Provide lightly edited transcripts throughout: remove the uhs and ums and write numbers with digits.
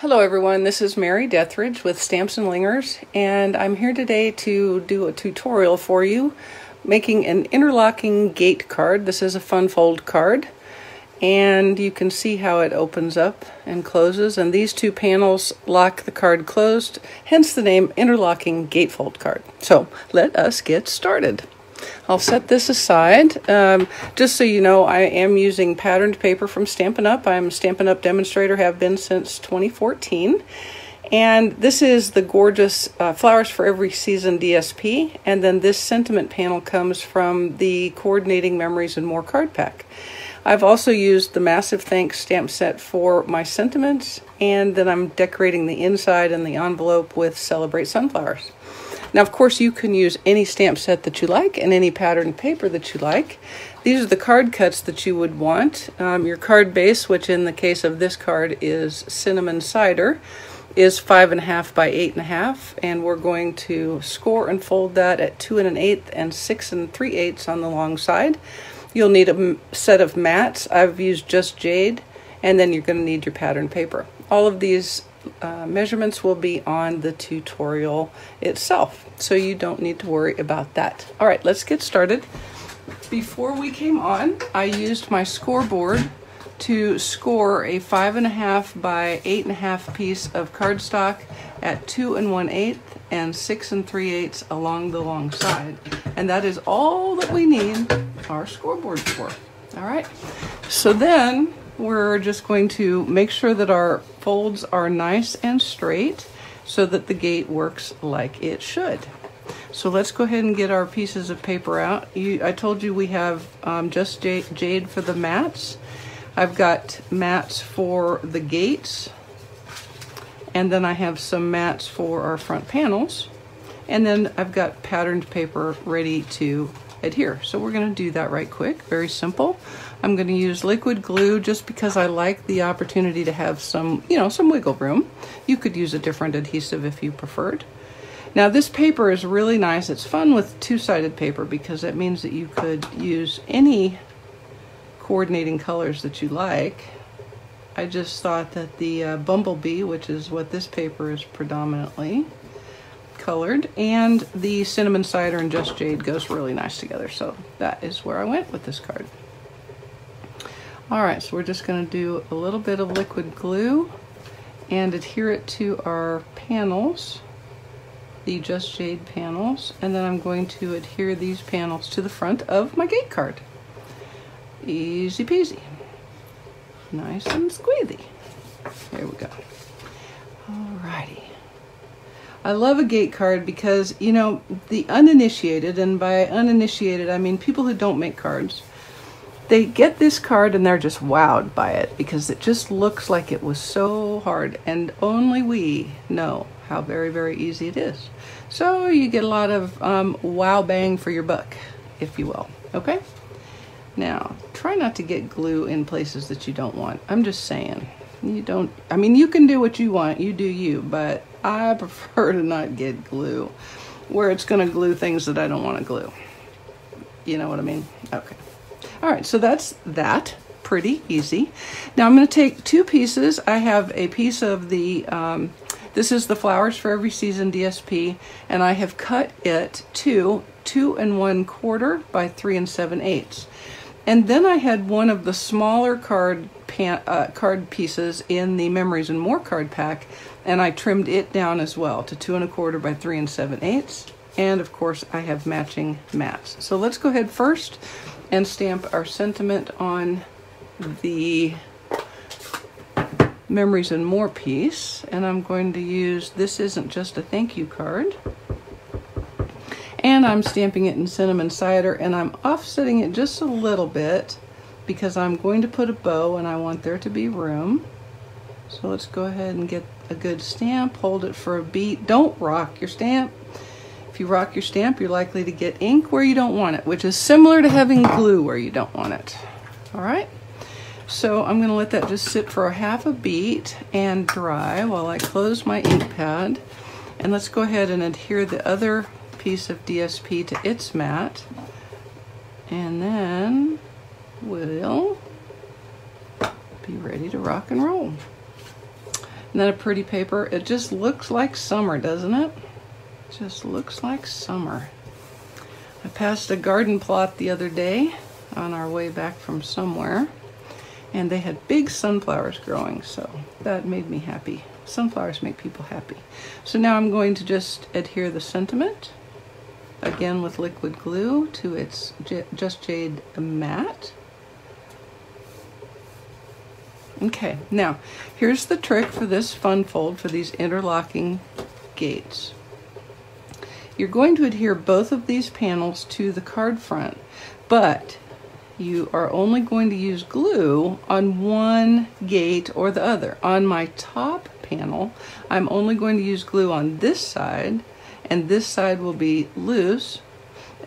Hello everyone, this is Mary Deatherage with Stamps and Lingers, and I'm here today to do a tutorial for you making an interlocking gate card. This is a fun fold card, and you can see how it opens up and closes, and these two panels lock the card closed, hence the name interlocking gatefold card. So let us get started. I'll set this aside. Just so you know, I am using patterned paper from Stampin' Up. I'm a Stampin' Up demonstrator, have been since 2014. And this is the gorgeous Flowers for Every Season DSP. And then this sentiment panel comes from the Coordinating Memories and More card pack. I've also used the Massive Thanks stamp set for my sentiments. And then I'm decorating the inside and the envelope with Celebrate Sunflowers. Now, of course, you can use any stamp set that you like and any patterned paper that you like. These are the card cuts that you would want. Your card base, which in the case of this card is Cinnamon Cider, is 5.5 by 8.5, and we're going to score and fold that at 2 1/8 and 6 3/8 on the long side. You'll need a set of mats. I've used just jade, and then you're going to need your patterned paper. All of these measurements will be on the tutorial itself, so you don't need to worry about that. All right, let's get started. Before we came on, I used my scoreboard to score a 5.5 by 8.5 piece of cardstock at 2 1/8 and 6 3/8 along the long side, and that is all that we need our scoreboard for. All right, so then we're just going to make sure that our folds are nice and straight so that the gate works like it should. So let's go ahead and get our pieces of paper out. I told you we have just jade for the mats. I've got mats for the gates, and then I have some mats for our front panels, and then I've got patterned paper ready to adhere. So we're going to do that right quick. Very simple. I'm going to use liquid glue just because I like the opportunity to have some, some wiggle room. You could use a different adhesive if you preferred. Now this paper is really nice. It's fun with two-sided paper because that means that you could use any coordinating colors that you like. I just thought that the Bumblebee, which is what this paper is predominantly colored, and the Cinnamon Cider and Just Jade goes really nice together. So that is where I went with this card. All right, so we're just going to do a little bit of liquid glue and adhere it to our panels, the Just Jade panels, and then I'm going to adhere these panels to the front of my gate card. Easy peasy. Nice and squeezy. There we go. All righty. I love a gate card because, the uninitiated, and by uninitiated I mean people who don't make cards, they get this card and they're just wowed by it because it just looks like it was so hard, and only we know how very, very easy it is. So you get a lot of wow bang for your buck, if you will. Okay? Now, try not to get glue in places that you don't want. I'm just saying. You can do what you want, you do you, but I prefer to not get glue where it's going to glue things that I don't want to glue. You know what I mean? Okay. All right, so that's that. Pretty easy. Now I'm going to take two pieces. I have a piece of the, this is the Flowers for Every Season DSP, and I have cut it to 2 1/4 by 3 7/8. And then I had one of the smaller card pieces in the Memories and More card pack, and I trimmed it down as well to 2 1/4 by 3 7/8. And of course I have matching mats. So let's go ahead first and stamp our sentiment on the Memories and More piece. And I'm going to use, this isn't just a thank you card, and I'm stamping it in Cinnamon Cider, and I'm offsetting it just a little bit because I'm going to put a bow and I want there to be room. So let's go ahead and get a good stamp, hold it for a beat. Don't rock your stamp. If you rock your stamp, you're likely to get ink where you don't want it, which is similar to having glue where you don't want it. All right, so I'm going to let that just sit for a half a beat and dry while I close my ink pad. And let's go ahead and adhere the other piece of DSP to its mat, and then we'll be ready to rock and roll. Isn't that a pretty paper? It just looks like summer, doesn't it? Just looks like summer. I passed a garden plot the other day on our way back from somewhere, and they had big sunflowers growing, so that made me happy. Sunflowers make people happy. So now I'm going to just adhere the sentiment, again with liquid glue, to its Just Jade mat. Okay, now here's the trick for this fun fold, for these interlocking gates. You're going to adhere both of these panels to the card front, but you are only going to use glue on one gate or the other. On my top panel, I'm only going to use glue on this side, and this side will be loose.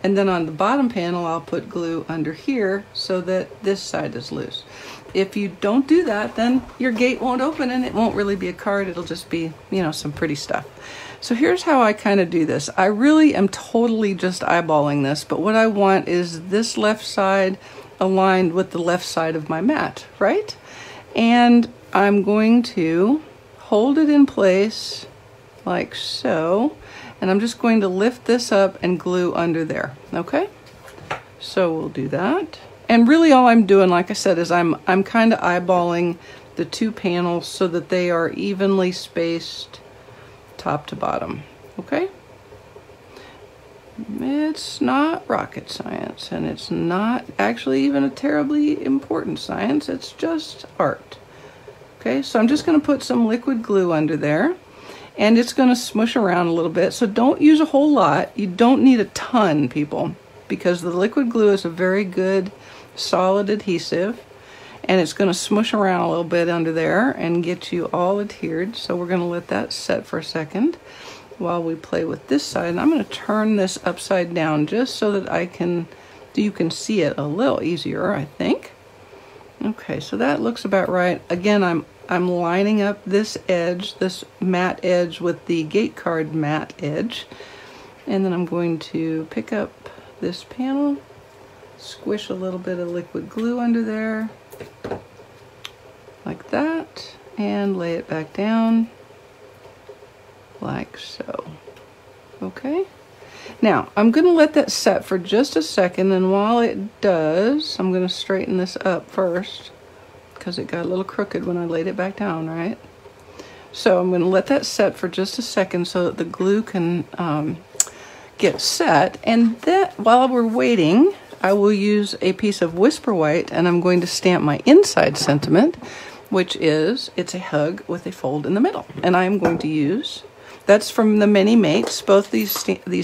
And then on the bottom panel, I'll put glue under here so that this side is loose. If you don't do that, then your gate won't open and it won't really be a card. It'll just be, you know, some pretty stuff. So here's how I kind of do this. I really am totally just eyeballing this, but what I want is this left side aligned with the left side of my mat, right? And I'm going to hold it in place like so, and I'm just going to lift this up and glue under there, okay? So we'll do that. And really all I'm doing, like I said, is I'm kind of eyeballing the two panels so that they are evenly spaced top to bottom, okay? It's not rocket science, and it's not actually even a terribly important science. It's just art. Okay, so I'm just going to put some liquid glue under there, and it's going to smush around a little bit. So don't use a whole lot. You don't need a ton, people, because the liquid glue is a very good solid adhesive, and it's going to smush around a little bit under there and get you all adhered. So we're going to let that set for a second while we play with this side. And I'm going to turn this upside down just so that you can see it a little easier, I think. Okay, so that looks about right. Again, I'm lining up this edge, this matte edge, with the gate card matte edge, and then I'm going to pick up this panel, squish a little bit of liquid glue under there like that, and lay it back down like so. Okay, now I'm going to let that set for just a second, and while it does, I'm going to straighten this up first because it got a little crooked when I laid it back down, right? So I'm going to let that set for just a second so that the glue can get set, and that while we're waiting, I will use a piece of Whisper White, and I'm going to stamp my inside sentiment, which is, it's a hug with a fold in the middle. And I'm going to use, that's from the Many Mates. Both these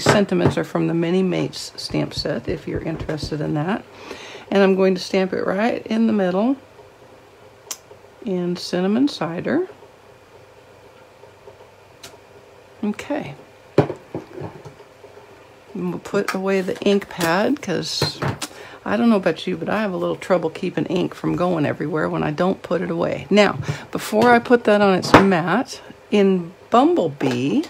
sentiments are from the Many Mates stamp set, if you're interested in that. And I'm going to stamp it right in the middle in Cinnamon Cider. Okay. And we'll put away the ink pad, because I don't know about you, but I have a little trouble keeping ink from going everywhere when I don't put it away. Now, before I put that on its mat, in Bumblebee,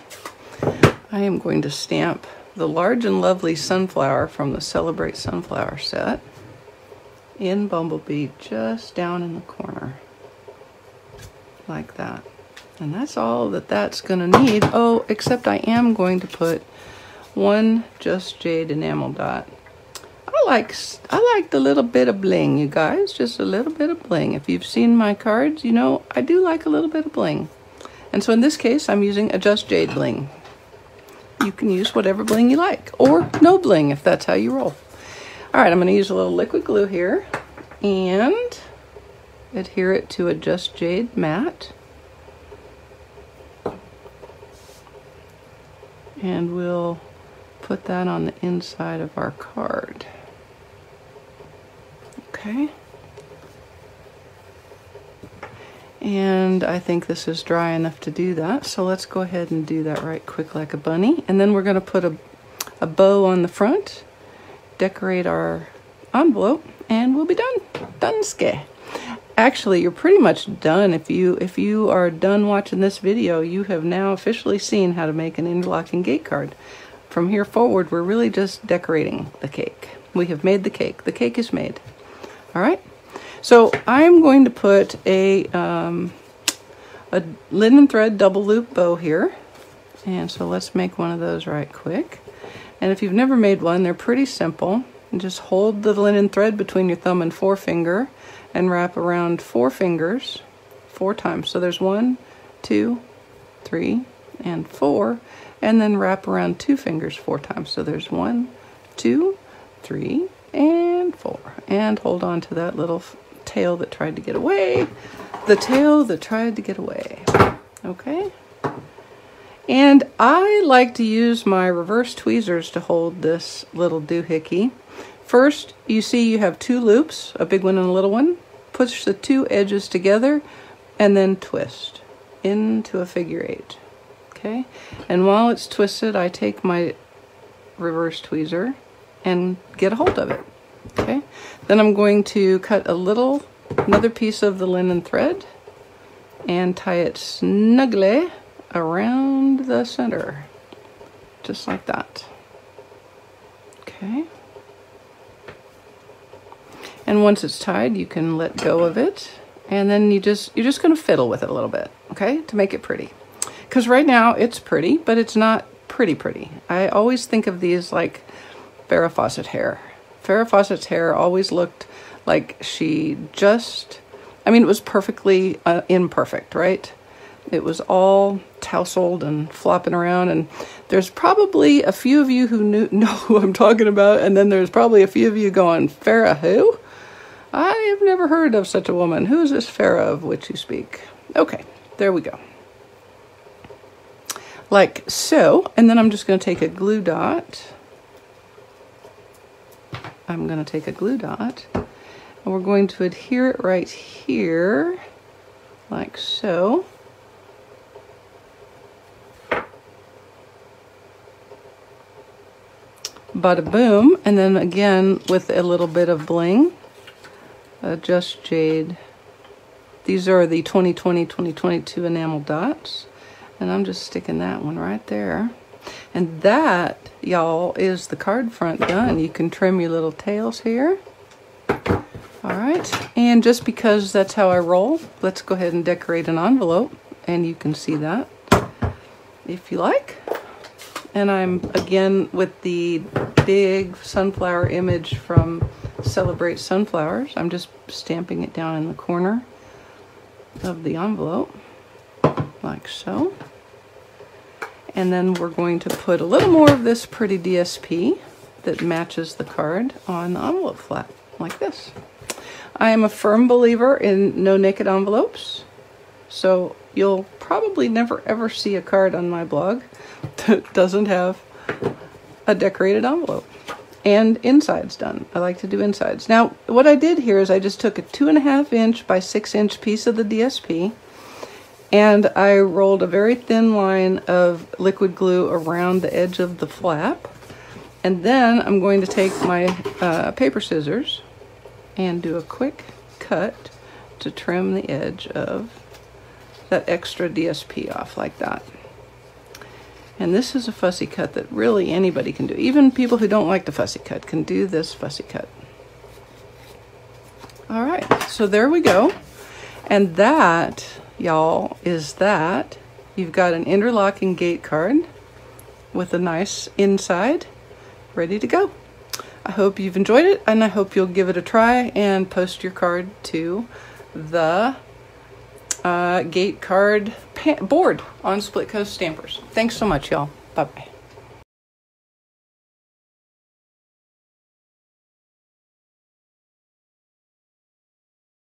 I am going to stamp the Large and Lovely Sunflower from the Celebrate Sunflower set in Bumblebee, just down in the corner, like that. And that's all that that's going to need. Oh, except I am going to put one Just Jade enamel dot. I like the little bit of bling, you guys, just a little bit of bling. If you've seen my cards, you know I do like a little bit of bling. And so in this case, I'm using a Just Jade bling. You can use whatever bling you like, or no bling if that's how you roll. All right, I'm going to use a little liquid glue here and adhere it to a Just Jade mat. And we'll put that on the inside of our card. Okay. And I think this is dry enough to do that, so let's go ahead and do that right quick like a bunny. And then we're going to put a bow on the front, decorate our envelope, and we'll be done. Done-ske. Actually, you're pretty much done. If you are done watching this video, you have now officially seen how to make an interlocking gate card. From here forward, we're really just decorating the cake. We have made the cake. The cake is made. All right. So I'm going to put a a linen thread double loop bow here. And so let's make one of those right quick. And if you've never made one, they're pretty simple. And just hold the linen thread between your thumb and forefinger and wrap around 4 fingers 4 times. So there's 1, 2, 3, and 4. And then wrap around 2 fingers 4 times. So there's 1, 2, 3, and 4. And hold on to that little tail that tried to get away. The tail that tried to get away. Okay? And I like to use my reverse tweezers to hold this little doohickey. First, you see you have 2 loops, a big one and a little one. Push the 2 edges together and then twist into a figure 8. Okay? And while it's twisted, I take my reverse tweezer and get a hold of it. Okay? Then I'm going to cut another piece of the linen thread and tie it snugly around the center, just like that. Okay. And once it's tied, you can let go of it, and then you're just going to fiddle with it a little bit, okay, to make it pretty. Because right now it's pretty, but it's not pretty. I always think of these like Farrah Fawcett hair. Farrah Fawcett's hair always looked like she just, I mean, it was perfectly imperfect, right? It was all tousled and flopping around, and there's probably a few of you who know who I'm talking about, and then there's probably a few of you going, Farrah who? I have never heard of such a woman. Who is this Farrah of which you speak? Okay, there we go. Like so, and then I'm just going to take a glue dot. I'm going to take a glue dot, and we're going to adhere it right here, like so. Bada boom, and then again with a little bit of bling, Just Jade. These are the 2020-2022 enamel dots, and I'm just sticking that one right there. And that, y'all, is the card front done. You can trim your little tails here. All right, and just because that's how I roll, let's go ahead and decorate an envelope, and you can see that if you like. And I'm, again, with the big sunflower image from Celebrate Sunflowers. I'm just stamping it down in the corner of the envelope, like so. And then we're going to put a little more of this pretty DSP that matches the card on the envelope flap, like this. I am a firm believer in no naked envelopes, so you'll probably never ever see a card on my blog that doesn't have a decorated envelope and insides done. I like to do insides. Now, what I did here is I just took a 2.5 inch by 6 inch piece of the DSP, and I rolled a very thin line of liquid glue around the edge of the flap. And then I'm going to take my paper scissors and do a quick cut to trim the edge of that extra DSP off, like that. And this is a fussy cut that really anybody can do. Even people who don't like the fussy cut can do this fussy cut. All right, so there we go. And that, y'all, is that. You've got an interlocking gate card with a nice inside ready to go. I hope you've enjoyed it, and I hope you'll give it a try and post your card to the gate card board on Split Coast Stampers. Thanks so much, y'all. Bye-bye.